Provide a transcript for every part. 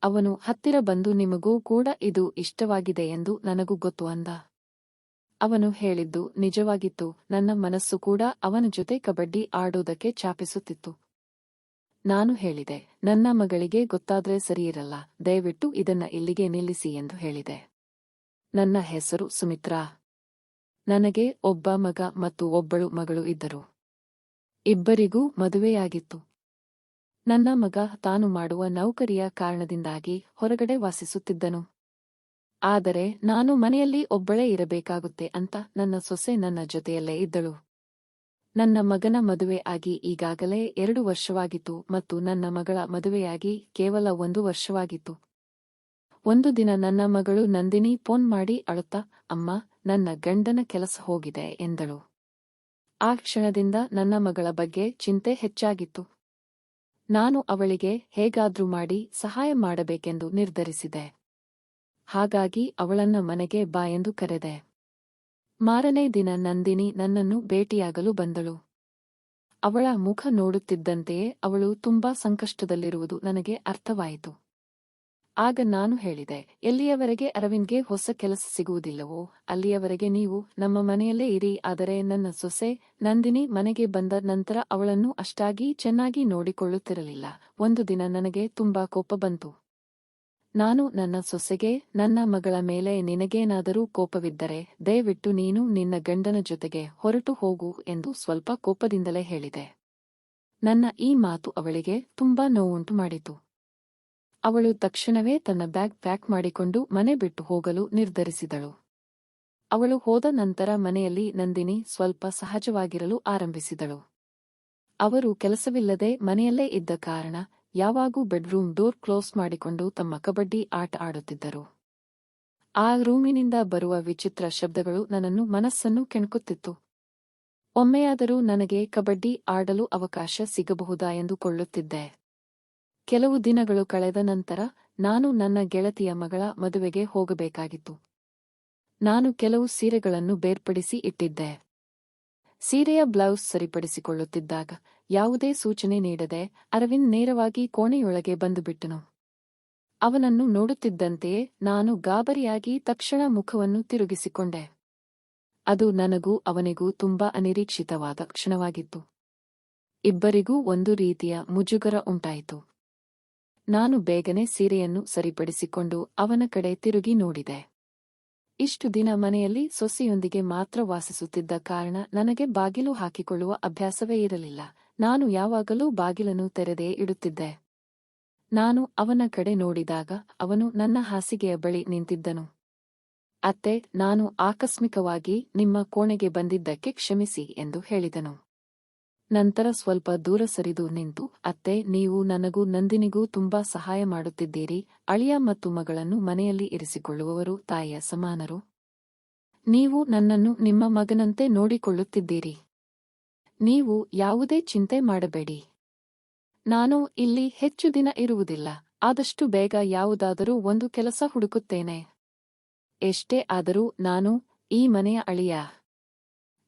ಅವನು ಹತ್ತಿರ ಬಂದು ನಿಮಗೂ ಕೂಡ ಇದು ಇಷ್ಟವಾಗಿದೆ ಎಂದು ನನಗೂ ಗೊತ್ತು ಅಂದ. ಅವನು ಹೇಳಿದ್ದು ನಿಜವಾಗಿತ್ತು. ನನ್ನ ಮನಸ್ಸು ಕೂಡ ಅವನ ಜೊತೆ ಕಬಡ್ಡಿ ಆಡೋದಕ್ಕೆ ಛಾಪಿಸುತ್ತಿತ್ತು. ನಾನು ಹೇಳಿದೆ, ನನ್ನ ಮಗಳಿಗೆ ಗೊತ್ತಾದ್ರೆ ಸರಿಯಿರಲ್ಲ, ದಯವಿಟ್ಟು ಇದನ್ನ ಇಲ್ಲಿಗೆ ನಿಲ್ಲಿಸಿ ಎಂದು ಹೇಳಿದೆ. ನನ್ನ ಹೆಸರು ಸುಮಿತ್ರಾ. ನನಗೆ ಒಬ್ಬ ಮಗ ಮತ್ತು ಒಬ್ಬಳು ಮಗಳು ಇದ್ದರು. ಇಬ್ಬರಿಗೂ ಮದುವೆಯಾಗಿತ್ತು. ನನ್ನ ಮಗ ತಾನು ಮಾಡುವ ನೌಕರಿಯ ಕಾರಣದಿಂದಾಗಿ ಹೊರಗಡೆ ವಾಸಿಸುತ್ತಿದ್ದನು. ಆದರೆ ನಾನು ಮನೆಯಲ್ಲಿ ಒಬ್ಬಳೇ ಇರಬೇಕಾಗುತ್ತೆ ಅಂತ ನನ್ನ ಸೊಸೆ ನನ್ನ ಜೊತೆಯಲ್ಲೇ ಇದ್ದಳು. ನನ್ನ ಮಗನ ಮದುವೆ ಆಗಿ ಈಗಾಗಲೇ 2 ವರ್ಷವಾಗಿತ್ತು ಮತ್ತು ನನ್ನ ಮಗಳ ಮದುವೆಯಾಗಿ ಕೇವಲ 1 ವರ್ಷವಾಗಿತ್ತು. ಒಂದು ದಿನ ನನ್ನ ಮಗಳು ನಂದಿನಿ ಫೋನ್ ಮಾಡಿ ಅಳುತ್ತಾ, ಅಮ್ಮ, ನನ್ನ ಗಂಡನ ಕೆಲಸ ಹೋಗಿದೆ ಎಂದಳು. ಆ ಕ್ಷಣದಿಂದ ನನ್ನ ಮಗಳ ಬಗ್ಗೆ ಚಿಂತೆ ಹೆಚ್ಚಾಗಿತ್ತು. ನಾನು ಅವಳಿಗೆ ಹೇಗಾದ್ರೂ ಮಾಡಿ ಸಹಾಯ ಮಾಡಬೇಕೆಂದು ನಿರ್ಧರಿಸಿದೆ. ಹಾಗಾಗಿ ಅವಳನ್ನ ಮನೆಗೆ ಬಾ ಎಂದು ಕರೆದೆ. ಮಾರನೇ ದಿನ ನಂದಿನಿ ನನ್ನನ್ನು ಭೇಟಿಯಾಗಲು ಬಂದಳು. ಅವಳ ಮುಖ ನೋಡುತ್ತಿದ್ದಂತೆಯೇ ಅವಳು ತುಂಬಾ ಸಂಕಷ್ಟದಲ್ಲಿರುವುದು ನನಗೆ ಅರ್ಥವಾಯಿತು. ಆಗ ನಾನು ಹೇಳಿದೆ, ಎಲ್ಲಿಯವರೆಗೆ ಅರವಿಂದ್ಗೆ ಹೊಸ ಕೆಲಸ ಸಿಗುವುದಿಲ್ಲವೋ ಅಲ್ಲಿಯವರೆಗೆ ನೀವು ನಮ್ಮ ಮನೆಯಲ್ಲೇ ಇರಿ. ಆದರೆ ನನ್ನ ಸೊಸೆ ನಂದಿನಿ ಮನೆಗೆ ಬಂದ ನಂತರ ಅವಳನ್ನು ಅಷ್ಟಾಗಿ ಚೆನ್ನಾಗಿ ನೋಡಿಕೊಳ್ಳುತ್ತಿರಲಿಲ್ಲ. ಒಂದು ದಿನ ನನಗೆ ತುಂಬಾ ಕೋಪ ಬಂತು. ನಾನು ನನ್ನ ಸೊಸೆಗೆ, ನನ್ನ ಮಗಳ ಮೇಲೆ ನಿನಗೇನಾದರೂ ಕೋಪವಿದ್ದರೆ ದಯವಿಟ್ಟು ನೀನು ನಿನ್ನ ಗಂಡನ ಜೊತೆಗೆ ಹೊರಟು ಹೋಗು ಎಂದು ಸ್ವಲ್ಪ ಕೋಪದಿಂದಲೇ ಹೇಳಿದೆ. ನನ್ನ ಈ ಮಾತು ಅವಳಿಗೆ ತುಂಬಾ ನೋವುಂಟು ಮಾಡಿತು. ಅವಳು ತಕ್ಷಣವೇ ತನ್ನ ಬ್ಯಾಗ್ ಪ್ಯಾಕ್ ಮಾಡಿಕೊಂಡು ಮನೆ ಬಿಟ್ಟು ಹೋಗಲು ನಿರ್ಧರಿಸಿದಳು. ಅವಳು ಹೋದ ನಂತರ ಮನೆಯಲ್ಲಿ ನಂದಿನಿ ಸ್ವಲ್ಪ ಸಹಜವಾಗಿರಲು ಆರಂಭಿಸಿದಳು. ಅವರು ಕೆಲಸವಿಲ್ಲದೆ ಮನೆಯಲ್ಲೇ ಇದ್ದ ಕಾರಣ ಯಾವಾಗೂ ಬೆಡ್ರೂಮ್ ಡೋರ್ ಕ್ಲೋಸ್ ಮಾಡಿಕೊಂಡು ತಮ್ಮ ಕಬಡ್ಡಿ ಆಟ ಆಡುತ್ತಿದ್ದರು. ಆ ರೂಮಿನಿಂದ ಬರುವ ವಿಚಿತ್ರ ಶಬ್ದಗಳು ನನ್ನನ್ನು ಮನಸ್ಸನ್ನು ಕೆಣಕುತ್ತಿತ್ತು. ಒಮ್ಮೆಯಾದರೂ ನನಗೆ ಕಬಡ್ಡಿ ಆಡಲು ಅವಕಾಶ ಸಿಗಬಹುದಾ ಎಂದುಕೊಳ್ಳುತ್ತಿದ್ದೆ. ಕೆಲವು ದಿನಗಳು ಕಳೆದ ನಂತರ ನಾನು ನನ್ನ ಗೆಳತಿಯ ಮಗಳ ಮದುವೆಗೆ ಹೋಗಬೇಕಾಗಿತ್ತು. ನಾನು ಕೆಲವು ಸೀರೆಗಳನ್ನು ಬೇರ್ಪಡಿಸಿ ಇಟ್ಟಿದ್ದೆ. ಸೀರೆಯ ಬ್ಲೌಸ್ ಸರಿಪಡಿಸಿಕೊಳ್ಳುತ್ತಿದ್ದಾಗ ಯಾವುದೇ ಸೂಚನೆ ನೀಡದೆ ಅರವಿಂದ್ ನೇರವಾಗಿ ಕೋಣೆಯೊಳಗೆ ಬಂದುಬಿಟ್ಟನು. ಅವನನ್ನು ನೋಡುತ್ತಿದ್ದಂತೆಯೇ ನಾನು ಗಾಬರಿಯಾಗಿ ತಕ್ಷಣ ಮುಖವನ್ನು ತಿರುಗಿಸಿಕೊಂಡೆ. ಅದು ನನಗೂ ಅವನಿಗೂ ತುಂಬಾ ಅನಿರೀಕ್ಷಿತವಾದ ಕ್ಷಣವಾಗಿತ್ತು. ಇಬ್ಬರಿಗೂ ಒಂದು ರೀತಿಯ ಮುಜುಗರ ಉಂಟಾಯಿತು. ನಾನು ಬೇಗನೆ ಸೀರೆಯನ್ನು ಸರಿಪಡಿಸಿಕೊಂಡು ಅವನ ಕಡೆ ತಿರುಗಿ ನೋಡಿದೆ. ಇಷ್ಟು ದಿನ ಮನೆಯಲ್ಲಿ ಸೊಸೆಯೊಂದಿಗೆ ಮಾತ್ರ ವಾಸಿಸುತ್ತಿದ್ದ ಕಾರಣ ನನಗೆ ಬಾಗಿಲು ಹಾಕಿಕೊಳ್ಳುವ ಅಭ್ಯಾಸವೇ ಇರಲಿಲ್ಲ. ನಾನು ಯಾವಾಗಲೂ ಬಾಗಿಲನ್ನು ತೆರೆದೇ ಇಡುತ್ತಿದ್ದೆ. ನಾನು ಅವನ ಕಡೆ ನೋಡಿದಾಗ ಅವನು ನನ್ನ ಹಾಸಿಗೆಯ ಬಳಿ ನಿಂತಿದ್ದನು. ಅತ್ತೆ, ನಾನು ಆಕಸ್ಮಿಕವಾಗಿ ನಿಮ್ಮ ಕೋಣೆಗೆ ಬಂದಿದ್ದಕ್ಕೆ ಕ್ಷಮಿಸಿ ಎಂದು ಹೇಳಿದನು. ನಂತರ ಸ್ವಲ್ಪ ದೂರ ಸರಿದು ನಿಂತು, ಅತ್ತೆ, ನೀವು ನನಗೂ ನಂದಿನಿಗೂ ತುಂಬಾ ಸಹಾಯ ಮಾಡುತ್ತಿದ್ದೀರಿ. ಅಳಿಯ ಮತ್ತು ಮಗಳನ್ನು ಮನೆಯಲ್ಲಿ ಇರಿಸಿಕೊಳ್ಳುವವರು ತಾಯಿಯ ಸಮಾನರು. ನೀವು ನನ್ನನ್ನು ನಿಮ್ಮ ಮಗನಂತೆ ನೋಡಿಕೊಳ್ಳುತ್ತಿದ್ದೀರಿ. ನೀವು ಯಾವುದೇ ಚಿಂತೆ ಮಾಡಬೇಡಿ. ನಾನು ಇಲ್ಲಿ ಹೆಚ್ಚು ದಿನ ಇರುವುದಿಲ್ಲ. ಆದಷ್ಟು ಬೇಗ ಯಾವುದಾದರೂ ಒಂದು ಕೆಲಸ ಹುಡುಕುತ್ತೇನೆ. ಎಷ್ಟೇ ಆದರೂ ನಾನು ಈ ಮನೆಯ ಅಳಿಯ.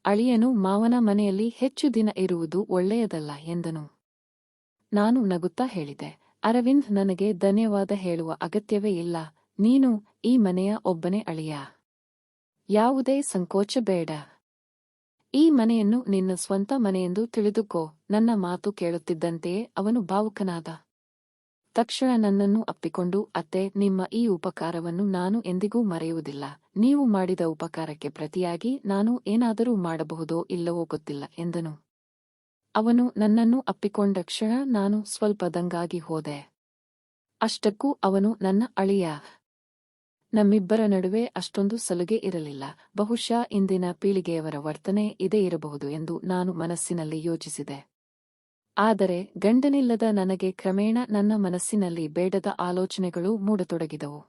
ಅಳಿಯನು ಮಾವನ ಮನೆಯಲ್ಲಿ ಹೆಚ್ಚು ದಿನ ಇರುವುದು ಒಳ್ಳೆಯದಲ್ಲ ಎಂದನು. ನಾನು ನಗುತ್ತಾ ಹೇಳಿದೆ, ಅರವಿಂದ್, ನನಗೆ ಧನ್ಯವಾದ ಹೇಳುವ ಅಗತ್ಯವೇ ಇಲ್ಲ. ನೀನು ಈ ಮನೆಯ ಒಬ್ಬನೇ ಅಳಿಯ. ಯಾವುದೇ ಸಂಕೋಚ ಬೇಡ. ಈ ಮನೆಯನ್ನು ನಿನ್ನ ಸ್ವಂತ ಮನೆಯೆಂದು ತಿಳಿದುಕೋ. ನನ್ನ ಮಾತು ಕೇಳುತ್ತಿದ್ದಂತೆಯೇ ಅವನು ಭಾವುಕನಾದ. ತಕ್ಷಣ ನನ್ನನ್ನು ಅಪ್ಪಿಕೊಂಡು, ಅತ್ತೆ, ನಿಮ್ಮ ಈ ಉಪಕಾರವನ್ನು ನಾನು ಎಂದಿಗೂ ಮರೆಯುವುದಿಲ್ಲ. ನೀವು ಮಾಡಿದ ಉಪಕಾರಕ್ಕೆ ಪ್ರತಿಯಾಗಿ ನಾನು ಏನಾದರೂ ಮಾಡಬಹುದೋ ಇಲ್ಲವೋ ಗೊತ್ತಿಲ್ಲ ಎಂದನು. ಅವನು ನನ್ನನ್ನು ಅಪ್ಪಿಕೊಂಡ ಕ್ಷಣ ನಾನು ಸ್ವಲ್ಪ ದಂಗಾಗಿ ಹೋದೆ. ಅಷ್ಟಕ್ಕೂ ಅವನು ನನ್ನ ಅಳಿಯ. ನಮ್ಮಿಬ್ಬರ ನಡುವೆ ಅಷ್ಟೊಂದು ಸಲುಗೆ ಇರಲಿಲ್ಲ. ಬಹುಶಃ ಇಂದಿನ ಪೀಳಿಗೆಯವರ ವರ್ತನೆ ಇದೇ ಇರಬಹುದು ಎಂದು ನಾನು ಮನಸ್ಸಿನಲ್ಲಿ ಯೋಚಿಸಿದೆ. ಆದರೆ ಗಂಡನಿಲ್ಲದ ನನಗೆ ಕ್ರಮೇಣ ನನ್ನ ಮನಸ್ಸಿನಲ್ಲಿ ಬೇಡದ ಆಲೋಚನೆಗಳು ಮೂಡತೊಡಗಿದವು.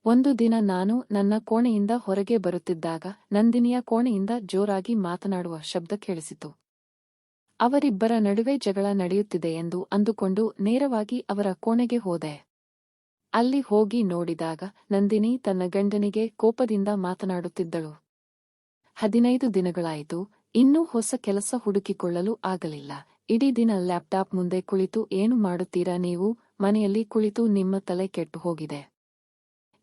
ಒಂದು ದಿನ ನಾನು ನನ್ನ ಕೋಣೆಯಿಂದ ಹೊರಗೆ ಬರುತ್ತಿದ್ದಾಗ ನಂದಿನಿಯ ಕೋಣೆಯಿಂದ ಜೋರಾಗಿ ಮಾತನಾಡುವ ಶಬ್ದ ಕೇಳಿಸಿತು. ಅವರಿಬ್ಬರ ನಡುವೆ ಜಗಳ ನಡೆಯುತ್ತಿದೆ ಎಂದು ಅಂದುಕೊಂಡು ನೇರವಾಗಿ ಅವರ ಕೋಣೆಗೆ ಹೋದೆ. ಅಲ್ಲಿ ಹೋಗಿ ನೋಡಿದಾಗ ನಂದಿನಿ ತನ್ನ ಗಂಡನಿಗೆ ಕೋಪದಿಂದ ಮಾತನಾಡುತ್ತಿದ್ದಳು. 15 ದಿನಗಳಾಯಿತು, ಇನ್ನೂ ಹೊಸ ಕೆಲಸ ಹುಡುಕಿಕೊಳ್ಳಲು ಆಗಲಿಲ್ಲ. ಇಡೀ ದಿನ ಲ್ಯಾಪ್ಟಾಪ್ ಮುಂದೆ ಕುಳಿತು ಏನು ಮಾಡುತ್ತೀರಾ ನೀವು, ಮನೆಯಲ್ಲಿ ಕುಳಿತು ನಿಮ್ಮ ತಲೆ ಕೆಟ್ಟು ಹೋಗಿದೆ.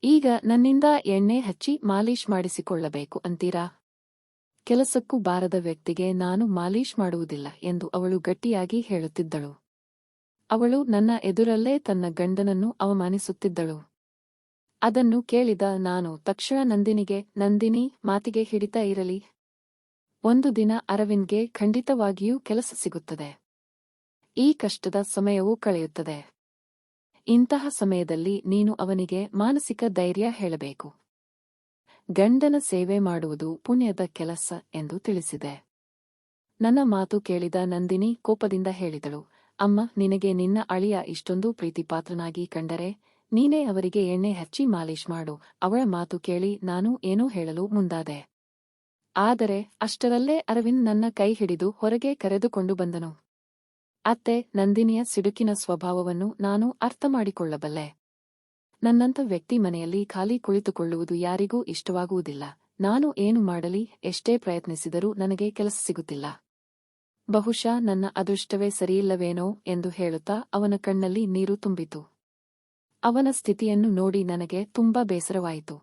ಈಗ ನನ್ನಿಂದ ಎಣ್ಣೆ ಹಚ್ಚಿ ಮಾಲೀಶ್ ಮಾಡಿಸಿಕೊಳ್ಳಬೇಕು ಅಂತೀರಾ? ಕೆಲಸಕ್ಕೂ ಬಾರದ ವ್ಯಕ್ತಿಗೆ ನಾನು ಮಾಲೀಶ್ ಮಾಡುವುದಿಲ್ಲ ಎಂದು ಅವಳು ಗಟ್ಟಿಯಾಗಿ ಹೇಳುತ್ತಿದ್ದಳು. ಅವಳು ನನ್ನ ಎದುರಲ್ಲೇ ತನ್ನ ಗಂಡನನ್ನು ಅವಮಾನಿಸುತ್ತಿದ್ದಳು. ಅದನ್ನು ಕೇಳಿದ ನಾನು ತಕ್ಷಣ ನಂದಿನಿ ಮಾತಿಗೆ ಹಿಡಿತಾ ಇರಲಿ. ಒಂದು ದಿನ ಅರವಿಂದ್ಗೆ ಖಂಡಿತವಾಗಿಯೂ ಕೆಲಸ ಸಿಗುತ್ತದೆ. ಈ ಕಷ್ಟದ ಸಮಯವೂ ಕಳೆಯುತ್ತದೆ. ಇಂತಹ ಸಮಯದಲ್ಲಿ ನೀನು ಅವನಿಗೆ ಮಾನಸಿಕ ಧೈರ್ಯ ಹೇಳಬೇಕು. ಗಂಡನ ಸೇವೆ ಮಾಡುವುದು ಪುಣ್ಯದ ಕೆಲಸ ಎಂದು ತಿಳಿಸಿದೆ. ನನ್ನ ಮಾತು ಕೇಳಿದ ನಂದಿನಿ ಕೋಪದಿಂದ ಹೇಳಿದಳು, ಅಮ್ಮ, ನಿನಗೆ ನಿನ್ನ ಅಳಿಯ ಇಷ್ಟೊಂದು ಪ್ರೀತಿಪಾತ್ರನಾಗಿ ಕಂಡರೆ ನೀನೇ ಅವರಿಗೆ ಎಣ್ಣೆ ಹಚ್ಚಿ ಮಾಲೀಶ್ ಮಾಡು. ಅವಳ ಮಾತು ಕೇಳಿ ನಾನು ಏನೋ ಹೇಳಲು ಮುಂದಾದೆ. ಆದರೆ ಅಷ್ಟರಲ್ಲೇ ಅರವಿಂದ್ ನನ್ನ ಕೈ ಹಿಡಿದು ಹೊರಗೆ ಕರೆದುಕೊಂಡು ಬಂದನು. ಅತ್ತೆ, ನಂದಿನಿಯ ಸಿಡುಕಿನ ಸ್ವಭಾವವನ್ನು ನಾನು ಅರ್ಥಮಾಡಿಕೊಳ್ಳಬಲ್ಲೆ. ನನ್ನಂಥ ವ್ಯಕ್ತಿ ಮನೆಯಲ್ಲಿ ಖಾಲಿ ಕುಳಿತುಕೊಳ್ಳುವುದು ಯಾರಿಗೂ ಇಷ್ಟವಾಗುವುದಿಲ್ಲ. ನಾನು ಏನು ಮಾಡಲಿ, ಎಷ್ಟೇ ಪ್ರಯತ್ನಿಸಿದರೂ ನನಗೆ ಕೆಲಸ ಸಿಗುತ್ತಿಲ್ಲ. ಬಹುಶಃ ನನ್ನ ಅದೃಷ್ಟವೇ ಸರಿಯಿಲ್ಲವೇನೋ ಎಂದು ಹೇಳುತ್ತಾ ಅವನ ಕಣ್ಣಲ್ಲಿ ನೀರು ತುಂಬಿತು. ಅವನ ಸ್ಥಿತಿಯನ್ನು ನೋಡಿ ನನಗೆ ತುಂಬಾ ಬೇಸರವಾಯಿತು.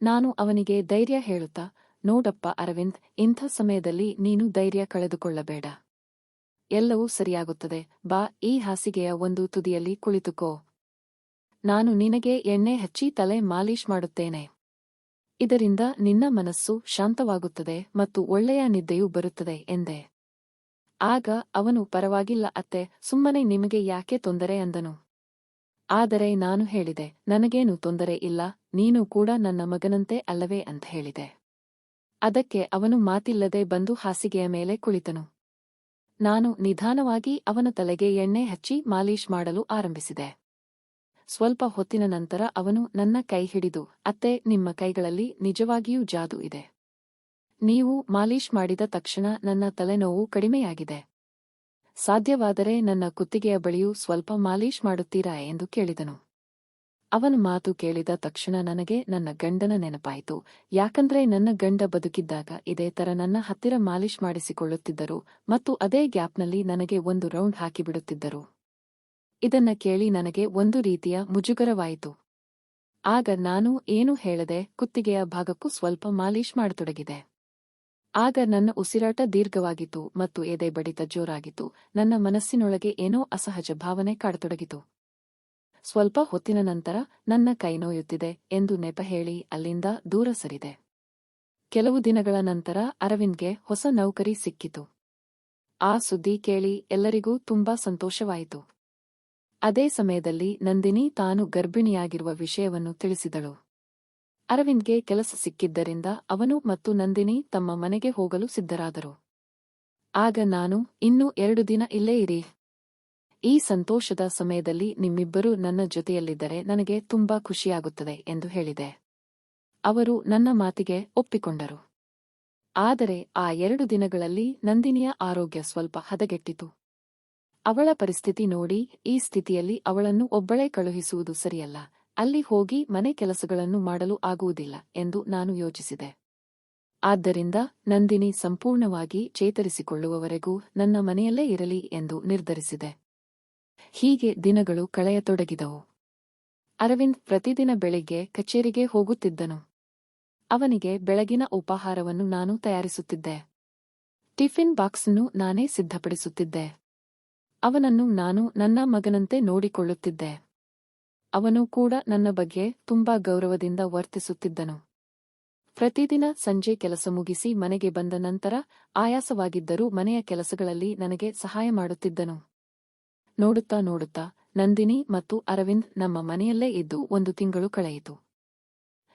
ನಾನು ಅವನಿಗೆ ಧೈರ್ಯ ಹೇಳುತ್ತಾ, ನೋಡಪ್ಪ ಅರವಿಂದ್, ಇಂಥ ಸಮಯದಲ್ಲಿ ನೀನು ಧೈರ್ಯ ಕಳೆದುಕೊಳ್ಳಬೇಡ. ಎಲ್ಲವೂ ಸರಿಯಾಗುತ್ತದೆ. ಬಾ, ಈ ಹಾಸಿಗೆಯ ಒಂದು ತುದಿಯಲ್ಲಿ ಕುಳಿತುಕೋ. ನಾನು ನಿನಗೆ ಎಣ್ಣೆ ಹಚ್ಚಿ ತಲೆ ಮಾಲೀಶ್ ಮಾಡುತ್ತೇನೆ. ಇದರಿಂದ ನಿನ್ನ ಮನಸ್ಸು ಶಾಂತವಾಗುತ್ತದೆ ಮತ್ತು ಒಳ್ಳೆಯ ನಿದ್ದೆಯೂ ಬರುತ್ತದೆ ಎಂದೆ. ಆಗ ಅವನು, ಪರವಾಗಿಲ್ಲ ಅತ್ತೆ, ಸುಮ್ಮನೆ ನಿಮಗೆ ಯಾಕೆ ತೊಂದರೆ ಅಂದನು. ಆದರೆ ನಾನು ಹೇಳಿದೆ, ನನಗೇನು ತೊಂದರೆ ಇಲ್ಲ, ನೀನು ಕೂಡ ನನ್ನ ಮಗನಂತೆ ಅಲ್ಲವೇ ಅಂತ ಹೇಳಿದೆ. ಅದಕ್ಕೆ ಅವನು ಮಾತಿಲ್ಲದೆ ಬಂದು ಹಾಸಿಗೆಯ ಮೇಲೆ ಕುಳಿತನು. ನಾನು ನಿಧಾನವಾಗಿ ಅವನ ತಲೆಗೆ ಎಣ್ಣೆ ಹಚ್ಚಿ ಮಾಲೀಶ್ ಮಾಡಲು ಆರಂಭಿಸಿದೆ. ಸ್ವಲ್ಪ ಹೊತ್ತಿನ ನಂತರ ಅವನು ನನ್ನ ಕೈ ಹಿಡಿದು, ಅತ್ತೆ, ನಿಮ್ಮ ಕೈಗಳಲ್ಲಿ ನಿಜವಾಗಿಯೂ ಜಾದೂ ಇದೆ. ನೀವು ಮಾಲೀಶ್ ಮಾಡಿದ ತಕ್ಷಣ ನನ್ನ ತಲೆನೋವು ಕಡಿಮೆಯಾಗಿದೆ. ಸಾಧ್ಯವಾದರೆ ನನ್ನ ಕುತ್ತಿಗೆಯ ಬಳಿಯೂ ಸ್ವಲ್ಪ ಮಾಲೀಶ್ ಮಾಡುತ್ತೀರಾ ಎಂದು ಕೇಳಿದನು. ಅವನ ಮಾತು ಕೇಳಿದ ತಕ್ಷಣ ನನಗೆ ನನ್ನ ಗಂಡನ ನೆನಪಾಯಿತು. ಯಾಕಂದ್ರೆ ನನ್ನ ಗಂಡ ಬದುಕಿದ್ದಾಗ ಇದೇ ತರ ನನ್ನ ಹತ್ತಿರ ಮಾಲೀಶ್ ಮಾಡಿಸಿಕೊಳ್ಳುತ್ತಿದ್ದರು ಮತ್ತು ಅದೇ ಗ್ಯಾಪ್ನಲ್ಲಿ ನನಗೆ ಒಂದು ರೌಂಡ್ ಹಾಕಿಬಿಡುತ್ತಿದ್ದರು. ಇದನ್ನ ಕೇಳಿ ನನಗೆ ಒಂದು ರೀತಿಯ ಮುಜುಗರವಾಯಿತು. ಆಗ ನಾನು ಏನೂ ಹೇಳದೆ ಕುತ್ತಿಗೆಯ ಭಾಗಕ್ಕೂ ಸ್ವಲ್ಪ ಮಾಲೀಶ್ ಮಾಡತೊಡಗಿದೆ. ಆಗ ನನ್ನ ಉಸಿರಾಟ ದೀರ್ಘವಾಗಿತ್ತು ಮತ್ತು ಎದೆ ಬಡಿತ ಜೋರಾಗಿತ್ತು. ನನ್ನ ಮನಸ್ಸಿನೊಳಗೆ ಏನೋ ಅಸಹಜ ಭಾವನೆ ಕಾಡತೊಡಗಿತು. ಸ್ವಲ್ಪ ಹೊತ್ತಿನ ನಂತರ ನನ್ನ ಕೈ ನೋಯುತ್ತಿದೆ ಎಂದು ನೆಪ ಹೇಳಿ ಅಲ್ಲಿಂದ ದೂರ ಸರಿದೆ. ಕೆಲವು ದಿನಗಳ ನಂತರ ಅರವಿಂದ್ಗೆ ಹೊಸ ನೌಕರಿ ಸಿಕ್ಕಿತು. ಆ ಸುದ್ದಿ ಕೇಳಿ ಎಲ್ಲರಿಗೂ ತುಂಬಾ ಸಂತೋಷವಾಯಿತು. ಅದೇ ಸಮಯದಲ್ಲಿ ನಂದಿನಿ ತಾನು ಗರ್ಭಿಣಿಯಾಗಿರುವ ವಿಷಯವನ್ನು ತಿಳಿಸಿದಳು. ಅರವಿಂದ್ಗೆ ಕೆಲಸ ಸಿಕ್ಕಿದ್ದರಿಂದ ಅವನು ಮತ್ತು ನಂದಿನಿ ತಮ್ಮ ಮನೆಗೆ ಹೋಗಲು ಸಿದ್ಧರಾದರು. ಆಗ ನಾನು, ಇನ್ನೂ 2 ದಿನ ಇಲ್ಲೇ ಇರಿ. ಈ ಸಂತೋಷದ ಸಮಯದಲ್ಲಿ ನಿಮ್ಮಿಬ್ಬರೂ ನನ್ನ ಜೊತೆಯಲ್ಲಿದ್ದರೆ ನನಗೆ ತುಂಬಾ ಖುಷಿಯಾಗುತ್ತದೆ ಎಂದು ಹೇಳಿದೆ. ಅವರು ನನ್ನ ಮಾತಿಗೆ ಒಪ್ಪಿಕೊಂಡರು. ಆದರೆ ಆ 2 ದಿನಗಳಲ್ಲಿ ನಂದಿನಿಯ ಆರೋಗ್ಯ ಸ್ವಲ್ಪ ಹದಗೆಟ್ಟಿತು. ಅವಳ ಪರಿಸ್ಥಿತಿ ನೋಡಿ, ಈ ಸ್ಥಿತಿಯಲ್ಲಿ ಅವಳನ್ನು ಒಬ್ಬಳೇ ಕಳುಹಿಸುವುದು ಸರಿಯಲ್ಲ, ಅಲ್ಲಿ ಹೋಗಿ ಮನೆ ಕೆಲಸಗಳನ್ನು ಮಾಡಲು ಆಗುವುದಿಲ್ಲ ಎಂದು ನಾನು ಯೋಚಿಸಿದೆ. ಆದ್ದರಿಂದ ನಂದಿನಿ ಸಂಪೂರ್ಣವಾಗಿ ಚೇತರಿಸಿಕೊಳ್ಳುವವರೆಗೂ ನನ್ನ ಮನೆಯಲ್ಲೇ ಇರಲಿ ಎಂದು ನಿರ್ಧರಿಸಿದೆ. ಹೀಗೆ ದಿನಗಳು ಕಳೆಯತೊಡಗಿದವು. ಅರವಿಂದ್ ಪ್ರತಿದಿನ ಬೆಳಿಗ್ಗೆ ಕಚೇರಿಗೆ ಹೋಗುತ್ತಿದ್ದನು. ಅವನಿಗೆ ಬೆಳಗಿನ ಉಪಹಾರವನ್ನು ನಾನು ತಯಾರಿಸುತ್ತಿದ್ದೆ. ಟಿಫಿನ್ ಬಾಕ್ಸನ್ನು ನಾನೇ ಸಿದ್ಧಪಡಿಸುತ್ತಿದ್ದೆ. ಅವನನ್ನು ನಾನು ನನ್ನ ಮಗನಂತೆ ನೋಡಿಕೊಳ್ಳುತ್ತಿದ್ದೆ. ಅವನು ಕೂಡ ನನ್ನ ಬಗ್ಗೆ ತುಂಬಾ ಗೌರವದಿಂದ ವರ್ತಿಸುತ್ತಿದ್ದನು. ಪ್ರತಿದಿನ ಸಂಜೆ ಕೆಲಸ ಮುಗಿಸಿ ಮನೆಗೆ ಬಂದ ನಂತರ ಆಯಾಸವಾಗಿದ್ದರೂ ಮನೆಯ ಕೆಲಸಗಳಲ್ಲಿ ನನಗೆ ಸಹಾಯ ಮಾಡುತ್ತಿದ್ದನು. ನೋಡುತ್ತಾ ನೋಡುತ್ತಾ ನಂದಿನಿ ಮತ್ತು ಅರವಿಂದ್ ನಮ್ಮ ಮನೆಯಲ್ಲೇ ಇದ್ದು 1 ತಿಂಗಳು ಕಳೆಯಿತು.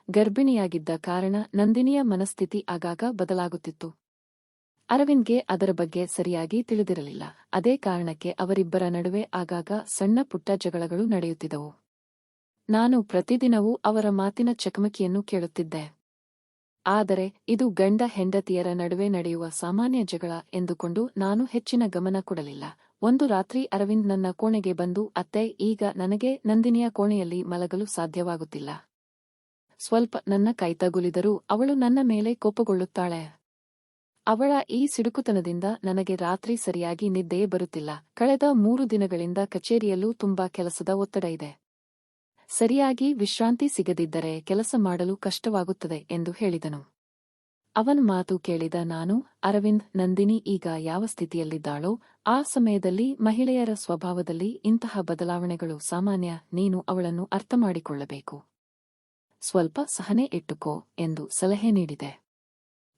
ಗರ್ಭಿಣಿಯಾಗಿದ್ದ ಕಾರಣ ನಂದಿನಿಯ ಮನಸ್ಥಿತಿ ಆಗಾಗ ಬದಲಾಗುತ್ತಿತ್ತು. ಅರವಿಂದ್ಗೆ ಅದರ ಬಗ್ಗೆ ಸರಿಯಾಗಿ ತಿಳಿದಿರಲಿಲ್ಲ. ಅದೇ ಕಾರಣಕ್ಕೆ ಅವರಿಬ್ಬರ ನಡುವೆ ಆಗಾಗ ಸಣ್ಣ ಪುಟ್ಟ ಜಗಳಗಳು ನಡೆಯುತ್ತಿದ್ದವು. ನಾನು ಪ್ರತಿದಿನವೂ ಅವರ ಮಾತಿನ ಚಕಮಕಿಯನ್ನು ಕೇಳುತ್ತಿದ್ದೆ. ಆದರೆ ಇದು ಗಂಡ ಹೆಂಡತಿಯರ ನಡುವೆ ನಡೆಯುವ ಸಾಮಾನ್ಯ ಜಗಳ ಎಂದುಕೊಂಡು ನಾನು ಹೆಚ್ಚಿನ ಗಮನ ಕೊಡಲಿಲ್ಲ. ಒಂದು ರಾತ್ರಿ ಅರವಿಂದ್ ನನ್ನ ಕೋಣೆಗೆ ಬಂದು, ಅತ್ತೆ, ಈಗ ನನಗೆ ನಂದಿನಿಯ ಕೋಣೆಯಲ್ಲಿ ಮಲಗಲು ಸಾಧ್ಯವಾಗುತ್ತಿಲ್ಲ. ಸ್ವಲ್ಪ ನನ್ನ ಕೈ ತಗುಲಿದರೂ ಅವಳು ನನ್ನ ಮೇಲೆ ಕೋಪಗೊಳ್ಳುತ್ತಾಳೆ. ಅವಳ ಈ ಸಿಡುಕುತನದಿಂದ ನನಗೆ ರಾತ್ರಿ ಸರಿಯಾಗಿ ನಿದ್ದೆಯೇ ಬರುತ್ತಿಲ್ಲ. ಕಳೆದ 3 ದಿನಗಳಿಂದ ಕಚೇರಿಯಲ್ಲೂ ತುಂಬಾ ಕೆಲಸದ ಒತ್ತಡ ಇದೆ. ಸರಿಯಾಗಿ ವಿಶ್ರಾಂತಿ ಸಿಗದಿದ್ದರೆ ಕೆಲಸ ಮಾಡಲು ಕಷ್ಟವಾಗುತ್ತದೆ ಎಂದು ಹೇಳಿದನು. ಅವನ ಮಾತು ಕೇಳಿದ ನಾನು, ಅರವಿಂದ್, ನಂದಿನಿ ಈಗ ಯಾವ ಸ್ಥಿತಿಯಲ್ಲಿದ್ದಾಳೋ ಆ ಸಮಯದಲ್ಲಿ ಮಹಿಳೆಯರ ಸ್ವಭಾವದಲ್ಲಿ ಇಂತಹ ಬದಲಾವಣೆಗಳು ಸಾಮಾನ್ಯ. ನೀನು ಅವಳನ್ನು ಅರ್ಥಮಾಡಿಕೊಳ್ಳಬೇಕು. ಸ್ವಲ್ಪ ಸಹನೆ ಇಟ್ಟುಕೋ ಎಂದು ಸಲಹೆ ನೀಡಿದೆ.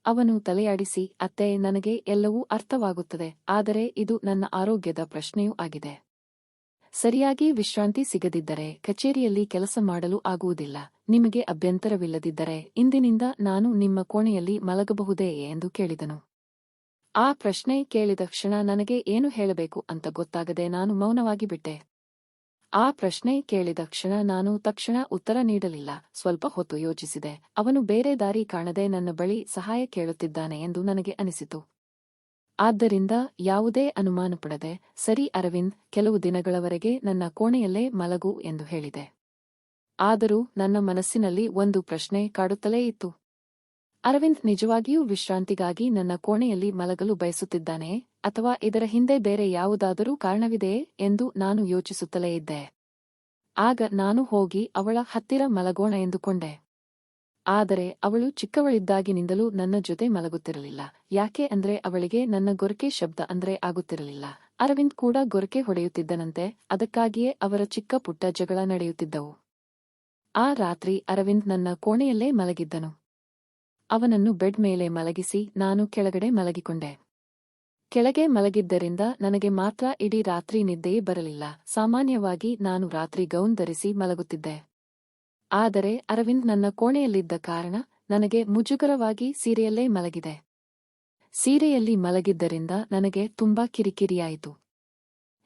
ಅವನು ತಲೆಯಾಡಿಸಿ, ಅತ್ತೆ, ನನಗೆ ಎಲ್ಲವೂ ಅರ್ಥವಾಗುತ್ತದೆ, ಆದರೆ ಇದು ನನ್ನ ಆರೋಗ್ಯದ ಪ್ರಶ್ನೆಯೂ ಆಗಿದೆ. ಸರಿಯಾಗಿ ವಿಶ್ರಾಂತಿ ಸಿಗದಿದ್ದರೆ ಕಚೇರಿಯಲ್ಲಿ ಕೆಲಸ ಮಾಡಲು ಆಗುವುದಿಲ್ಲ. ನಿಮಗೆ ಅಭ್ಯಂತರವಿಲ್ಲದಿದ್ದರೆ ಇಂದಿನಿಂದ ನಾನು ನಿಮ್ಮ ಕೋಣೆಯಲ್ಲಿ ಮಲಗಬಹುದೇ ಎಂದು ಕೇಳಿದನು. ಆ ಪ್ರಶ್ನೆ ಕೇಳಿದ ಕ್ಷಣ ನನಗೆ ಏನು ಹೇಳಬೇಕು ಅಂತ ಗೊತ್ತಾಗದೆ ನಾನು ಮೌನವಾಗಿ ಬಿಟ್ಟೆ. ಆ ಪ್ರಶ್ನೆ ಕೇಳಿದ ಕ್ಷಣ ನಾನು ತಕ್ಷಣ ಉತ್ತರ ನೀಡಲಿಲ್ಲ. ಸ್ವಲ್ಪ ಹೊತ್ತು ಯೋಚಿಸಿದೆ. ಅವನು ಬೇರೆ ದಾರಿ ಕಾಣದೆ ನನ್ನ ಬಳಿ ಸಹಾಯ ಕೇಳುತ್ತಿದ್ದಾನೆ ಎಂದು ನನಗೆ ಅನಿಸಿತು. ಆದ್ದರಿಂದ ಯಾವುದೇ ಅನುಮಾನಪಡದೆ, ಸರಿ ಅರವಿಂದ್, ಕೆಲವು ದಿನಗಳವರೆಗೆ ನನ್ನ ಕೋಣೆಯಲ್ಲೇ ಮಲಗು ಎಂದು ಹೇಳಿದೆ. ಆದರೂ ನನ್ನ ಮನಸ್ಸಿನಲ್ಲಿ ಒಂದು ಪ್ರಶ್ನೆ ಕಾಡುತ್ತಲೇ ಇತ್ತು. ಅರವಿಂದ್ ನಿಜವಾಗಿಯೂ ವಿಶ್ರಾಂತಿಗಾಗಿ ನನ್ನ ಕೋಣೆಯಲ್ಲಿ ಮಲಗಲು ಬಯಸುತ್ತಿದ್ದಾನೆಯೇ, ಅಥವಾ ಇದರ ಹಿಂದೆ ಬೇರೆ ಯಾವುದಾದರೂ ಕಾರಣವಿದೆಯೇ ಎಂದು ನಾನು ಯೋಚಿಸುತ್ತಲೇ ಇದ್ದೆ. ಆಗ ನಾನು ಹೋಗಿ ಅವಳ ಹತ್ತಿರ ಮಲಗೋಣ ಎಂದುಕೊಂಡೆ. ಆದರೆ ಅವಳು ಚಿಕ್ಕವಳಿದ್ದಾಗಿನಿಂದಲೂ ನನ್ನ ಜೊತೆ ಮಲಗುತ್ತಿರಲಿಲ್ಲ. ಯಾಕೆ ಅಂದ್ರೆ ಅವಳಿಗೆ ನನ್ನ ಗೊರಕೆ ಶಬ್ದ ಅಂದ್ರೆ ಆಗುತ್ತಿರಲಿಲ್ಲ. ಅರವಿಂದ್ ಕೂಡ ಗೊರಕೆ ಹೊಡೆಯುತ್ತಿದ್ದನಂತೆ. ಅದಕ್ಕಾಗಿಯೇ ಅವರ ಚಿಕ್ಕ ಪುಟ್ಟ ಜಗಳ ನಡೆಯುತ್ತಿದ್ದವು. ಆ ರಾತ್ರಿ ಅರವಿಂದ್ ನನ್ನ ಕೋಣೆಯಲ್ಲೇ ಮಲಗಿದ್ದನು. ಅವನನ್ನು ಬೆಡ್ ಮೇಲೆ ಮಲಗಿಸಿ ನಾನು ಕೆಳಗಡೆ ಮಲಗಿಕೊಂಡೆ. ಕೆಳಗೆ ಮಲಗಿದ್ದರಿಂದ ನನಗೆ ಮಾತ್ರ ಇಡೀ ರಾತ್ರಿ ನಿದ್ದೆಯೇ ಬರಲಿಲ್ಲ. ಸಾಮಾನ್ಯವಾಗಿ ನಾನು ರಾತ್ರಿ ಗೌನ್ ಧರಿಸಿ ಮಲಗುತ್ತಿದ್ದೆ. ಆದರೆ ಅರವಿಂದ್ ನನ್ನ ಕೋಣೆಯಲ್ಲಿದ್ದ ಕಾರಣ ನನಗೆ ಮುಜುಗರವಾಗಿ ಸೀರೆಯಲ್ಲೇ ಮಲಗಿದೆ. ಸೀರೆಯಲ್ಲಿ ಮಲಗಿದ್ದರಿಂದ ನನಗೆ ತುಂಬಾ ಕಿರಿಕಿರಿಯಾಯಿತು.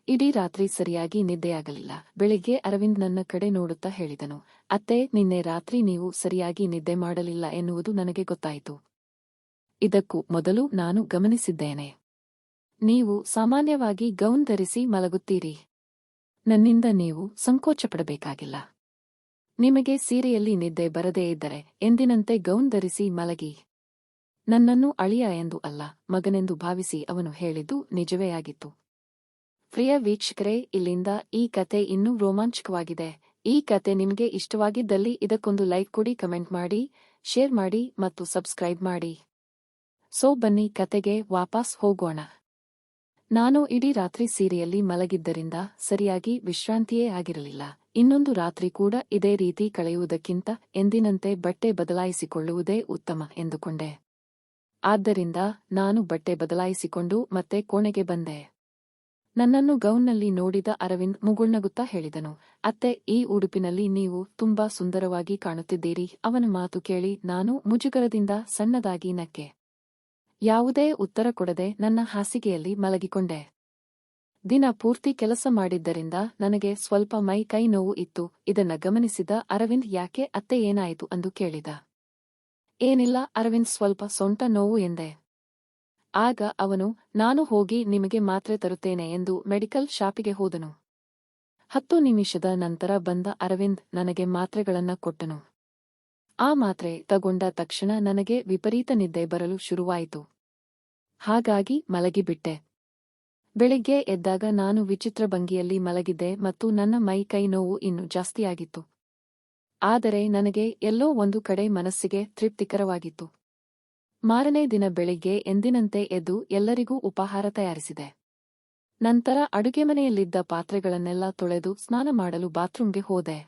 ಇಡೀ ರಾತ್ರಿ ಸರಿಯಾಗಿ ನಿದ್ದೆಯಾಗಲಿಲ್ಲ. ಬೆಳಿಗ್ಗೆ ಅರವಿಂದ್ ನನ್ನ ಕಡೆ ನೋಡುತ್ತಾ ಹೇಳಿದನು, ಅತ್ತೆ, ನಿನ್ನೆ ರಾತ್ರಿ ನೀವು ಸರಿಯಾಗಿ ನಿದ್ದೆ ಮಾಡಲಿಲ್ಲ ಎನ್ನುವುದು ನನಗೆ ಗೊತ್ತಾಯಿತು. ಇದಕ್ಕೂ ಮೊದಲು ನಾನು ಗಮನಿಸಿದ್ದೇನೆ. ನೀವು ಸಾಮಾನ್ಯವಾಗಿ ಗೌನ್ ಧರಿಸಿ ಮಲಗುತ್ತೀರಿ. ನನ್ನಿಂದ ನೀವು ಸಂಕೋಚಪಡಬೇಕಾಗಿಲ್ಲ. ನಿಮಗೆ ಸೀರೆಯಲ್ಲಿ ನಿದ್ದೆ ಬರದೇ ಇದ್ದರೆ ಎಂದಿನಂತೆ ಗೌನ್ ಧರಿಸಿ ಮಲಗಿ. ನನ್ನನ್ನು ಅಳಿಯ ಎಂದು ಅಲ್ಲ, ಮಗನೆಂದು ಭಾವಿಸಿ ಅವನು ಹೇಳಿದ್ದು ನಿಜವೇ ಆಗಿತ್ತು. ಪ್ರಿಯ ವೀಕ್ಷಕರೇ, ಇಲ್ಲಿಂದ ಈ ಕತೆ ಇನ್ನೂ ರೋಮಾಂಚಕವಾಗಿದೆ. ಈ ಕತೆ ನಿಮಗೆ ಇಷ್ಟವಾಗಿದ್ದಲ್ಲಿ ಇದಕ್ಕೊಂದು ಲೈಕ್ ಕೊಡಿ, ಕಮೆಂಟ್ ಮಾಡಿ, ಶೇರ್ ಮಾಡಿ ಮತ್ತು ಸಬ್ಸ್ಕ್ರೈಬ್ ಮಾಡಿ. ಬನ್ನಿ ಕತೆಗೆ ವಾಪಸ್ ಹೋಗೋಣ. ನಾನು ಇಡೀ ರಾತ್ರಿ ಸೀರೆಯಲ್ಲಿ ಮಲಗಿದ್ದರಿಂದ ಸರಿಯಾಗಿ ವಿಶ್ರಾಂತಿಯೇ ಆಗಿರಲಿಲ್ಲ. ಇನ್ನೊಂದು ರಾತ್ರಿ ಕೂಡ ಇದೇ ರೀತಿ ಕಳೆಯುವುದಕ್ಕಿಂತ ಎಂದಿನಂತೆ ಬಟ್ಟೆ ಬದಲಾಯಿಸಿಕೊಳ್ಳುವುದೇ ಉತ್ತಮ ಎಂದುಕೊಂಡೆ. ಆದ್ದರಿಂದ ನಾನು ಬಟ್ಟೆ ಬದಲಾಯಿಸಿಕೊಂಡು ಮತ್ತೆ ಕೋಣೆಗೆ ಬಂದೆ. ನನ್ನನ್ನು ಗೌನ್ನಲ್ಲಿ ನೋಡಿದ ಅರವಿಂದ್ ಮುಗುಳ್ನಗುತ್ತಾ ಹೇಳಿದನು, ಅತ್ತೆ, ಈ ಉಡುಪಿನಲ್ಲಿ ನೀವು ತುಂಬಾ ಸುಂದರವಾಗಿ ಕಾಣುತ್ತಿದ್ದೀರಿ. ಅವನ ಮಾತು ಕೇಳಿ ನಾನು ಮುಜುಗರದಿಂದ ಸಣ್ಣದಾಗಿ ನಕ್ಕೆ. ಯಾವುದೇ ಉತ್ತರ ಕೊಡದೆ ನನ್ನ ಹಾಸಿಗೆಯಲ್ಲಿ ಮಲಗಿಕೊಂಡೆ. ದಿನ ಪೂರ್ತಿ ಕೆಲಸ ಮಾಡಿದ್ದರಿಂದ ನನಗೆ ಸ್ವಲ್ಪ ಮೈ ಕೈ ನೋವು ಇತ್ತು. ಇದನ್ನ ಗಮನಿಸಿದ ಅರವಿಂದ್, ಯಾಕೆ ಅತ್ತೆ, ಏನಾಯಿತು ಎಂದು ಕೇಳಿದ. ಏನಿಲ್ಲ ಅರವಿಂದ್, ಸ್ವಲ್ಪ ಸೊಂಟ ನೋವು ಎಂದೆ. ಆಗ ಅವನು, ನಾನು ಹೋಗಿ ನಿಮಗೆ ಮಾತ್ರೆ ತರುತ್ತೇನೆ ಎಂದು ಮೆಡಿಕಲ್ ಶಾಪಿಗೆ ಹೋದನು. 10 ನಿಮಿಷದ ನಂತರ ಬಂದ ಅರವಿಂದ್ ನನಗೆ ಮಾತ್ರೆಗಳನ್ನ ಕೊಟ್ಟನು. ಆ ಮಾತ್ರೆ ತಗೊಂಡ ತಕ್ಷಣ ನನಗೆ ವಿಪರೀತ ನಿದ್ದೆ ಬರಲು ಶುರುವಾಯಿತು. ಹಾಗಾಗಿ ಮಲಗಿಬಿಟ್ಟೆ. ಬೆಳಿಗ್ಗೆ ಎದ್ದಾಗ ನಾನು ವಿಚಿತ್ರ ಭಂಗಿಯಲ್ಲಿ ಮಲಗಿದ್ದೆ ಮತ್ತು ನನ್ನ ಮೈ ಕೈ ನೋವು ಇನ್ನೂ ಜಾಸ್ತಿಯಾಗಿತ್ತು. ಆದರೆ ನನಗೆ ಎಲ್ಲೋ ಒಂದು ಕಡೆ ಮನಸ್ಸಿಗೆ ತೃಪ್ತಿಕರವಾಗಿತ್ತು. ಮಾರನೇ ದಿನ ಬೆಳಿಗ್ಗೆ ಎಂದಿನಂತೆ ಎದ್ದು ಎಲ್ಲರಿಗೂ ಉಪಹಾರ ತಯಾರಿಸಿದೆ. ನಂತರ ಅಡುಗೆಮನೆಯಲ್ಲಿದ್ದ ಪಾತ್ರೆಗಳನ್ನೆಲ್ಲ ತೊಳೆದು ಸ್ನಾನ ಮಾಡಲು ಬಾತ್ರೂಂಗೆ ಹೋದೆ.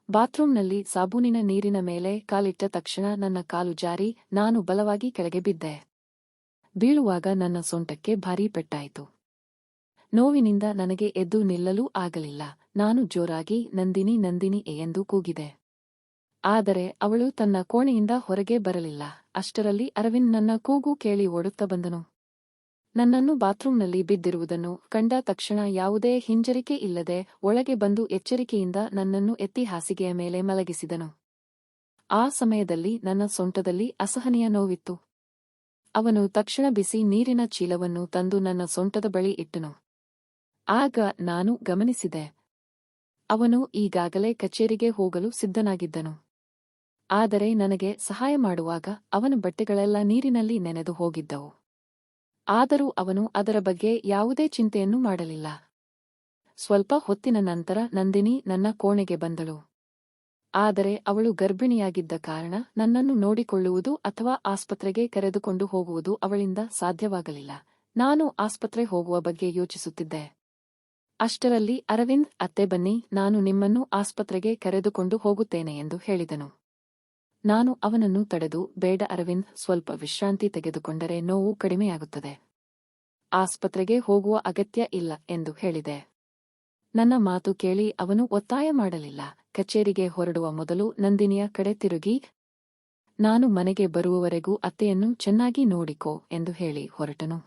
ಬಾತ್ರೂಂನಲ್ಲಿ ಸಾಬೂನಿನ ನೀರಿನ ಮೇಲೆ ಕಾಲಿಟ್ಟ ತಕ್ಷಣ ನನ್ನ ಕಾಲು ಜಾರಿ ನಾನು ಬಲವಾಗಿ ಕೆಳಗೆ ಬಿದ್ದೆ. ಬೀಳುವಾಗ ನನ್ನ ಸೊಂಟಕ್ಕೆ ಭಾರೀ ಪೆಟ್ಟಾಯಿತು. ನೋವಿನಿಂದ ನನಗೆ ಎದ್ದು ನಿಲ್ಲಲೂ ಆಗಲಿಲ್ಲ. ನಾನು ಜೋರಾಗಿ ನಂದಿನಿ, ನಂದಿನಿ ಎಂದು ಕೂಗಿದೆ. ಆದರೆ ಅವಳು ತನ್ನ ಕೋಣೆಯಿಂದ ಹೊರಗೆ ಬರಲಿಲ್ಲ. ಅಷ್ಟರಲ್ಲಿ ಅರವಿಂದ್ ನನ್ನ ಕೂಗು ಕೇಳಿ ಓಡುತ್ತಾ ಬಂದನು. ನನ್ನನ್ನು ಬಾತ್ರೂಂನಲ್ಲಿ ಬಿದ್ದಿರುವುದನ್ನು ಕಂಡ ತಕ್ಷಣ ಯಾವುದೇ ಹಿಂಜರಿಕೆ ಇಲ್ಲದೆ ಒಳಗೆ ಬಂದು ಎಚ್ಚರಿಕೆಯಿಂದ ನನ್ನನ್ನು ಎತ್ತಿ ಹಾಸಿಗೆಯ ಮೇಲೆ ಮಲಗಿಸಿದನು. ಆ ಸಮಯದಲ್ಲಿ ನನ್ನ ಸೊಂಟದಲ್ಲಿ ಅಸಹನೀಯ ನೋವಿತ್ತು. ಅವನು ತಕ್ಷಣ ಬಿಸಿ ನೀರಿನ ಚೀಲವನ್ನು ತಂದು ನನ್ನ ಸೊಂಟದ ಬಳಿ ಇಟ್ಟನು. ಆಗ ನಾನು ಗಮನಿಸಿದೆ. ಅವನು ಈಗಾಗಲೇ ಕಚೇರಿಗೆ ಹೋಗಲು ಸಿದ್ಧನಾಗಿದ್ದನು. ಆದರೆ ನನಗೆ ಸಹಾಯ ಮಾಡುವಾಗ ಅವನ ಬಟ್ಟೆಗಳೆಲ್ಲ ನೀರಿನಲ್ಲಿ ನೆನೆದು ಹೋಗಿದ್ದವು. ಆದರೂ ಅವನು ಅದರ ಬಗ್ಗೆ ಯಾವುದೇ ಚಿಂತೆಯನ್ನು ಮಾಡಲಿಲ್ಲ. ಸ್ವಲ್ಪ ಹೊತ್ತಿನ ನಂತರ ನಂದಿನಿ ನನ್ನ ಕೋಣೆಗೆ ಬಂದಳು. ಆದರೆ ಅವಳು ಗರ್ಭಿಣಿಯಾಗಿದ್ದ ಕಾರಣ ನನ್ನನ್ನು ನೋಡಿಕೊಳ್ಳುವುದು ಅಥವಾ ಆಸ್ಪತ್ರೆಗೆ ಕರೆದುಕೊಂಡು ಹೋಗುವುದು ಅವಳಿಂದ ಸಾಧ್ಯವಾಗಲಿಲ್ಲ. ನಾನು ಆಸ್ಪತ್ರೆ ಹೋಗುವ ಬಗ್ಗೆ ಯೋಚಿಸುತ್ತಿದ್ದೆ. ಅಷ್ಟರಲ್ಲಿ ಅರವಿಂದ್, ಅತ್ತೆ ಬನ್ನಿ, ನಾನು ನಿಮ್ಮನ್ನು ಆಸ್ಪತ್ರೆಗೆ ಕರೆದುಕೊಂಡು ಹೋಗುತ್ತೇನೆ ಎಂದು ಹೇಳಿದನು. ನಾನು ಅವನನ್ನು ತಡೆದು, ಬೇಡ ಅರವಿಂದ್, ಸ್ವಲ್ಪ ವಿಶ್ರಾಂತಿ ತೆಗೆದುಕೊಂಡರೆ ನೋವು ಕಡಿಮೆಯಾಗುತ್ತದೆ. ಆಸ್ಪತ್ರೆಗೆ ಹೋಗುವ ಅಗತ್ಯ ಇಲ್ಲ ಎಂದು ಹೇಳಿದೆ. ನನ್ನ ಮಾತು ಕೇಳಿ ಅವನು ಒತ್ತಾಯ ಮಾಡಲಿಲ್ಲ. ಕಚೇರಿಗೆ ಹೊರಡುವ ಮೊದಲು ನಂದಿನಿಯ ಕಡೆ ತಿರುಗಿ, ನಾನು ಮನೆಗೆ ಬರುವವರೆಗೂ ಅತ್ತೆಯನ್ನು ಚೆನ್ನಾಗಿ ನೋಡಿಕೋ ಎಂದು ಹೇಳಿ ಹೊರಟನು.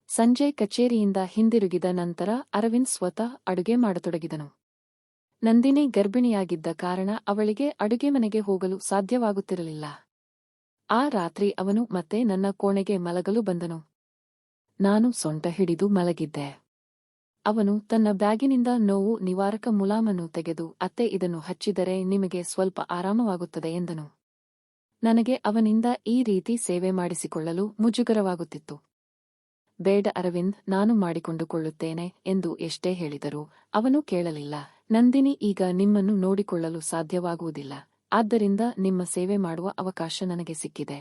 ಸಂಜೆ ಕಚೇರಿಯಿಂದ ಹಿಂದಿರುಗಿದ ನಂತರ ಅರವಿಂದ್ ಸ್ವತಃ ಅಡುಗೆ ಮಾಡತೊಡಗಿದನು. ನಂದಿನಿ ಗರ್ಭಿಣಿಯಾಗಿದ್ದ ಕಾರಣ ಅವಳಿಗೆ ಅಡುಗೆ ಮನೆಗೆ ಹೋಗಲು ಸಾಧ್ಯವಾಗುತ್ತಿರಲಿಲ್ಲ. ಆ ರಾತ್ರಿ ಅವನು ಮತ್ತೆ ನನ್ನ ಕೋಣೆಗೆ ಮಲಗಲು ಬಂದನು. ನಾನು ಸೊಂಟ ಹಿಡಿದು ಮಲಗಿದ್ದೆ. ಅವನು ತನ್ನ ಬ್ಯಾಗಿನಿಂದ ನೋವು ನಿವಾರಕ ಮುಲಾಮನ್ನು ತೆಗೆದು, ಅತ್ತೆ, ಇದನ್ನು ಹಚ್ಚಿದರೆ ನಿಮಗೆ ಸ್ವಲ್ಪ ಆರಾಮವಾಗುತ್ತದೆ ಎಂದನು. ನನಗೆ ಅವನಿಂದ ಈ ರೀತಿ ಸೇವೆ ಮಾಡಿಸಿಕೊಳ್ಳಲು ಮುಜುಗರವಾಗುತ್ತಿತ್ತು. ಬೇಡ ಅರವಿಂದ್, ನಾನು ಮಾಡಿಕೊಂಡುಕೊಳ್ಳುತ್ತೇನೆ ಎಂದು ಎಷ್ಟೇ ಹೇಳಿದರೂ ಅವನು ಕೇಳಲಿಲ್ಲ. ನಂದಿನಿ ಈಗ ನಿಮ್ಮನ್ನು ನೋಡಿಕೊಳ್ಳಲು ಸಾಧ್ಯವಾಗುವುದಿಲ್ಲ, ಆದ್ದರಿಂದ ನಿಮ್ಮ ಸೇವೆ ಮಾಡುವ ಅವಕಾಶ ನನಗೆ ಸಿಕ್ಕಿದೆ.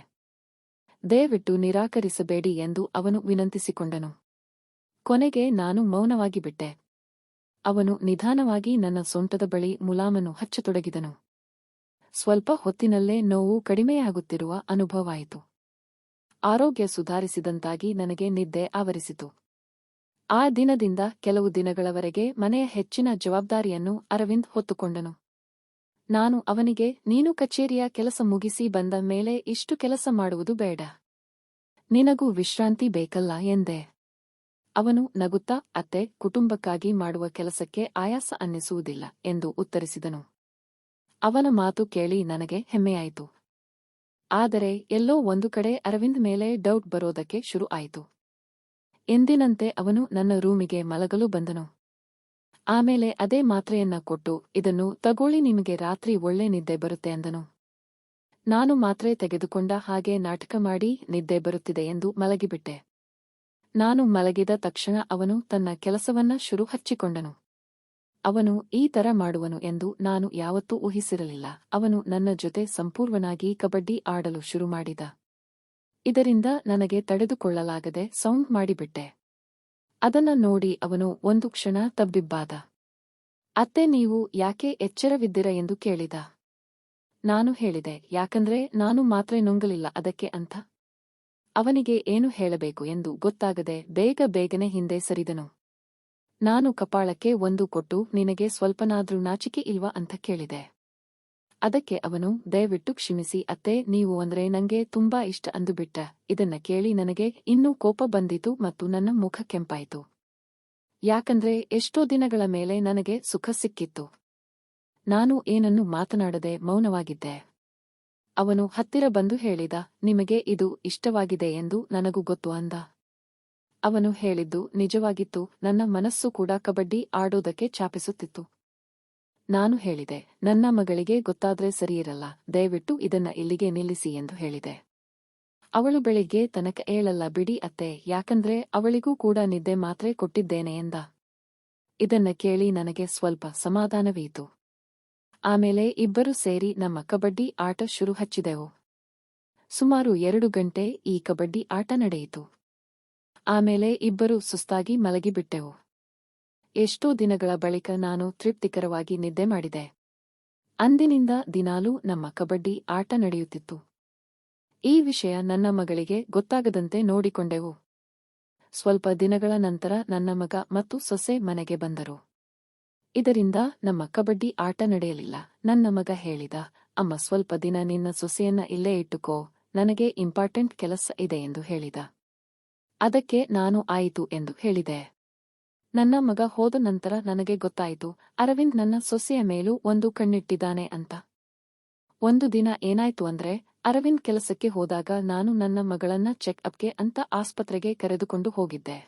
ದಯವಿಟ್ಟು ನಿರಾಕರಿಸಬೇಡಿ ಎಂದು ಅವನು ವಿನಂತಿಸಿಕೊಂಡನು. ಕೊನೆಗೆ ನಾನು ಮೌನವಾಗಿ ಬಿಟ್ಟೆ. ಅವನು ನಿಧಾನವಾಗಿ ನನ್ನ ಸೊಂಟದ ಬಳಿ ಮುಲಾಮನ್ನು ಹಚ್ಚತೊಡಗಿದನು. ಸ್ವಲ್ಪ ಹೊತ್ತಿನಲ್ಲೇ ನೋವು ಕಡಿಮೆಯಾಗುತ್ತಿರುವ ಅನುಭವವಾಯಿತು. ಆರೋಗ್ಯ ಸುಧಾರಿಸಿದಂತಾಗಿ ನನಗೆ ನಿದ್ದೆ ಆವರಿಸಿತು. ಆ ದಿನದಿಂದ ಕೆಲವು ದಿನಗಳವರೆಗೆ ಮನೆಯ ಹೆಚ್ಚಿನ ಜವಾಬ್ದಾರಿಯನ್ನು ಅರವಿಂದ್ ಹೊತ್ತುಕೊಂಡನು. ನಾನು ಅವನಿಗೆ, ನೀನು ಕಚೇರಿಯ ಕೆಲಸ ಮುಗಿಸಿ ಬಂದ ಮೇಲೆ ಇಷ್ಟು ಕೆಲಸ ಮಾಡುವುದು ಬೇಡ. ನಿನಗೂ ವಿಶ್ರಾಂತಿ ಬೇಕಲ್ಲ ಎಂದೆ. ಅವನು ನಗುತ್ತಾ, ಅತ್ತೆ, ಕುಟುಂಬಕ್ಕಾಗಿ ಮಾಡುವ ಕೆಲಸಕ್ಕೆ ಆಯಾಸ ಅನ್ನಿಸುವುದಿಲ್ಲ ಎಂದು ಉತ್ತರಿಸಿದನು. ಅವನ ಮಾತು ಕೇಳಿ ನನಗೆ ಹೆಮ್ಮೆಯಾಯಿತು. ಆದರೆ ಎಲ್ಲೋ ಒಂದು ಕಡೆ ಅರವಿಂದ್ ಮೇಲೆ ಡೌಟ್ ಬರೋದಕ್ಕೆ ಶುರು ಆಯಿತು. ಎಂದಿನಂತೆ ಅವನು ನನ್ನ ರೂಮಿಗೆ ಮಲಗಲು ಬಂದನು. ಆಮೇಲೆ ಅದೇ ಮಾತ್ರೆಯನ್ನ ಕೊಟ್ಟು, ಇದನ್ನು ತಗೊಳ್ಳಿ, ನಿಮಗೆ ರಾತ್ರಿ ಒಳ್ಳೆ ನಿದ್ದೆ ಬರುತ್ತೆ ಎಂದನು. ನಾನು ಮಾತ್ರೆ ತೆಗೆದುಕೊಂಡ ಹಾಗೆ ನಾಟಕ ಮಾಡಿ ನಿದ್ದೆ ಬರುತ್ತಿದೆ ಎಂದು ಮಲಗಿಬಿಟ್ಟೆ. ನಾನು ಮಲಗಿದ ತಕ್ಷಣ ಅವನು ತನ್ನ ಕೆಲಸವನ್ನ ಶುರು ಹಚ್ಚಿಕೊಂಡನು. ಅವನು ಈ ತರ ಮಾಡುವನು ಎಂದು ನಾನು ಯಾವತ್ತೂ ಊಹಿಸಿರಲಿಲ್ಲ. ಅವನು ನನ್ನ ಜೊತೆ ಸಂಪೂರ್ಣವಾಗಿ ಕಬಡ್ಡಿ ಆಡಲು ಶುರು ಮಾಡಿದ. ಇದರಿಂದ ನನಗೆ ತಡೆದುಕೊಳ್ಳಲಾಗದೆ ಸೌಂಡ್ ಮಾಡಿಬಿಟ್ಟೆ. ಅದನ್ನ ನೋಡಿ ಅವನು ಒಂದು ಕ್ಷಣ ತಬ್ಬಿಬ್ಬಾದ. ಅತ್ತೆ, ನೀವು ಯಾಕೆ ಎಚ್ಚರವಿದ್ದೀರ ಎಂದು ಕೇಳಿದ. ನಾನು ಹೇಳಿದೆ, ಯಾಕಂದ್ರೆ ನಾನು ಮಾತ್ರೆ ನುಂಗಲಿಲ್ಲ ಅದಕ್ಕೆ ಅಂತ. ಅವನಿಗೆ ಏನು ಹೇಳಬೇಕು ಎಂದು ಗೊತ್ತಾಗದೆ ಬೇಗನೆ ಹಿಂದೆ ಸರಿದನು. ನಾನು ಕಪಾಳಕ್ಕೆ ಒಂದು ಕೊಟ್ಟು, ನಿನಗೆ ಸ್ವಲ್ಪನಾದ್ರೂ ನಾಚಿಕೆ ಇಲ್ವಾ ಅಂತ ಕೇಳಿದೆ. ಅದಕ್ಕೆ ಅವನು, ದಯವಿಟ್ಟು ಕ್ಷಮಿಸಿ ಅತ್ತೆ, ನೀವು ಅಂದ್ರೆ ನಂಗೆ ತುಂಬಾ ಇಷ್ಟ ಅಂದುಬಿಟ್ಟ. ಇದನ್ನ ಕೇಳಿ ನನಗೆ ಇನ್ನೂ ಕೋಪ ಬಂದಿತು ಮತ್ತು ನನ್ನ ಮುಖ ಕೆಂಪಾಯಿತು. ಯಾಕಂದ್ರೆ ಎಷ್ಟೋ ದಿನಗಳ ಮೇಲೆ ನನಗೆ ಸುಖ ಸಿಕ್ಕಿತ್ತು. ನಾನು ಏನನ್ನೂ ಮಾತನಾಡದೆ ಮೌನವಾಗಿದ್ದೆ. ಅವನು ಹತ್ತಿರ ಬಂದು ಹೇಳಿದ, ನಿಮಗೆ ಇದು ಇಷ್ಟವಾಗಿದೆ ಎಂದು ನನಗೂ ಗೊತ್ತು ಅಂದ. ಅವನು ಹೇಳಿದ್ದು ನಿಜವಾಗಿತ್ತು. ನನ್ನ ಮನಸ್ಸು ಕೂಡ ಕಬಡ್ಡಿ ಆಡೋದಕ್ಕೆ ಛಾಪಿಸುತ್ತಿತ್ತು. ನಾನು ಹೇಳಿದೆ, ನನ್ನ ಮಗಳಿಗೆ ಗೊತ್ತಾದ್ರೆ ಸರಿಯಿರಲ್ಲ, ದಯವಿಟ್ಟು ಇದನ್ನ ಇಲ್ಲಿಗೆ ನಿಲ್ಲಿಸಿ ಎಂದು ಹೇಳಿದೆ. ಅವಳು ಬೆಳಿಗ್ಗೆ ತನಕ ಏಳಲ್ಲ ಬಿಡಿ ಅತ್ತೆ, ಯಾಕಂದ್ರೆ ಅವಳಿಗೂ ಕೂಡ ನಿದ್ದೆ ಮಾತ್ರೆ ಕೊಟ್ಟಿದ್ದೇನೆ ಎಂದ. ಇದನ್ನ ಕೇಳಿ ನನಗೆ ಸ್ವಲ್ಪ ಸಮಾಧಾನವೀಯಿತು. ಆಮೇಲೆ ಇಬ್ಬರು ಸೇರಿ ನಮ್ಮ ಕಬಡ್ಡಿ ಆಟ ಶುರು ಹಚ್ಚಿದೆವು. ಸುಮಾರು 2 ಗಂಟೆ ಈ ಕಬಡ್ಡಿ ಆಟ ನಡೆಯಿತು. ಆಮೇಲೆ ಇಬ್ಬರು ಸುಸ್ತಾಗಿ ಮಲಗಿಬಿಟ್ಟೆವು. ಎಷ್ಟೋ ದಿನಗಳ ಬಳಿಕ ನಾನು ತೃಪ್ತಿಕರವಾಗಿ ನಿದ್ದೆ ಮಾಡಿದೆ. ಅಂದಿನಿಂದ ದಿನಾಲೂ ನಮ್ಮ ಕಬಡ್ಡಿ ಆಟ ನಡೆಯುತ್ತಿತ್ತು. ಈ ವಿಷಯ ನನ್ನ ಮಗಳಿಗೆ ಗೊತ್ತಾಗದಂತೆ ನೋಡಿಕೊಂಡೆವು. ಸ್ವಲ್ಪ ದಿನಗಳ ನಂತರ ನನ್ನ ಮಗ ಮತ್ತು ಸೊಸೆ ಮನೆಗೆ ಬಂದರು. ಇದರಿಂದ ನಮ್ಮ ಕಬಡ್ಡಿ ಆಟ ನಡೆಯಲಿಲ್ಲ. ನನ್ನ ಮಗ ಹೇಳಿದ, ಅಮ್ಮ, ಸ್ವಲ್ಪ ದಿನ ನಿನ್ನ ಸೊಸೆಯನ್ನ ಇಲ್ಲೇ ಇಟ್ಟುಕೋ, ನನಗೆ ಇಂಪಾರ್ಟೆಂಟ್ ಕೆಲಸ ಇದೆ ಎಂದು ಹೇಳಿದ. ಅದಕ್ಕೆ ನಾನು ಆಯಿತು ಎಂದು ಹೇಳಿದೆ. ನನ್ನ ಮಗ ಹೋದ ನಂತರ ನನಗೆ ಗೊತ್ತಾಯಿತು, ಅರವಿಂದ್ ನನ್ನ ಸೊಸೆಯ ಮೇಲೂ ಒಂದು ಕಣ್ಣಿಟ್ಟಿದ್ದಾನೆ ಅಂತ. ಒಂದು ದಿನ ಏನಾಯ್ತು ಅಂದ್ರೆ, ಅರವಿಂದ್ ಕೆಲಸಕ್ಕೆ ಹೋದಾಗ ನಾನು ನನ್ನ ಮಗಳನ್ನ ಚೆಕ್ ಅಪ್ಗೆ ಅಂತ ಆಸ್ಪತ್ರೆಗೆ ಕರೆದುಕೊಂಡು ಹೋಗಿದ್ದೆ.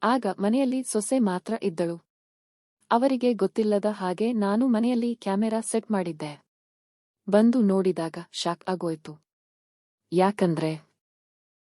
ಆಗ ಮನೆಯಲ್ಲಿ ಸೊಸೆ ಮಾತ್ರ ಇದ್ದಳು. ಅವರಿಗೆ ಗೊತ್ತಿಲ್ಲದ ಹಾಗೆ ನಾನು ಮನೆಯಲ್ಲಿ ಕ್ಯಾಮೆರಾ ಸೆಟ್ ಮಾಡಿದ್ದೆ. ಬಂದು ನೋಡಿದಾಗ ಶಾಕ್ ಆಗೋಯ್ತು. ಯಾಕಂದ್ರೆ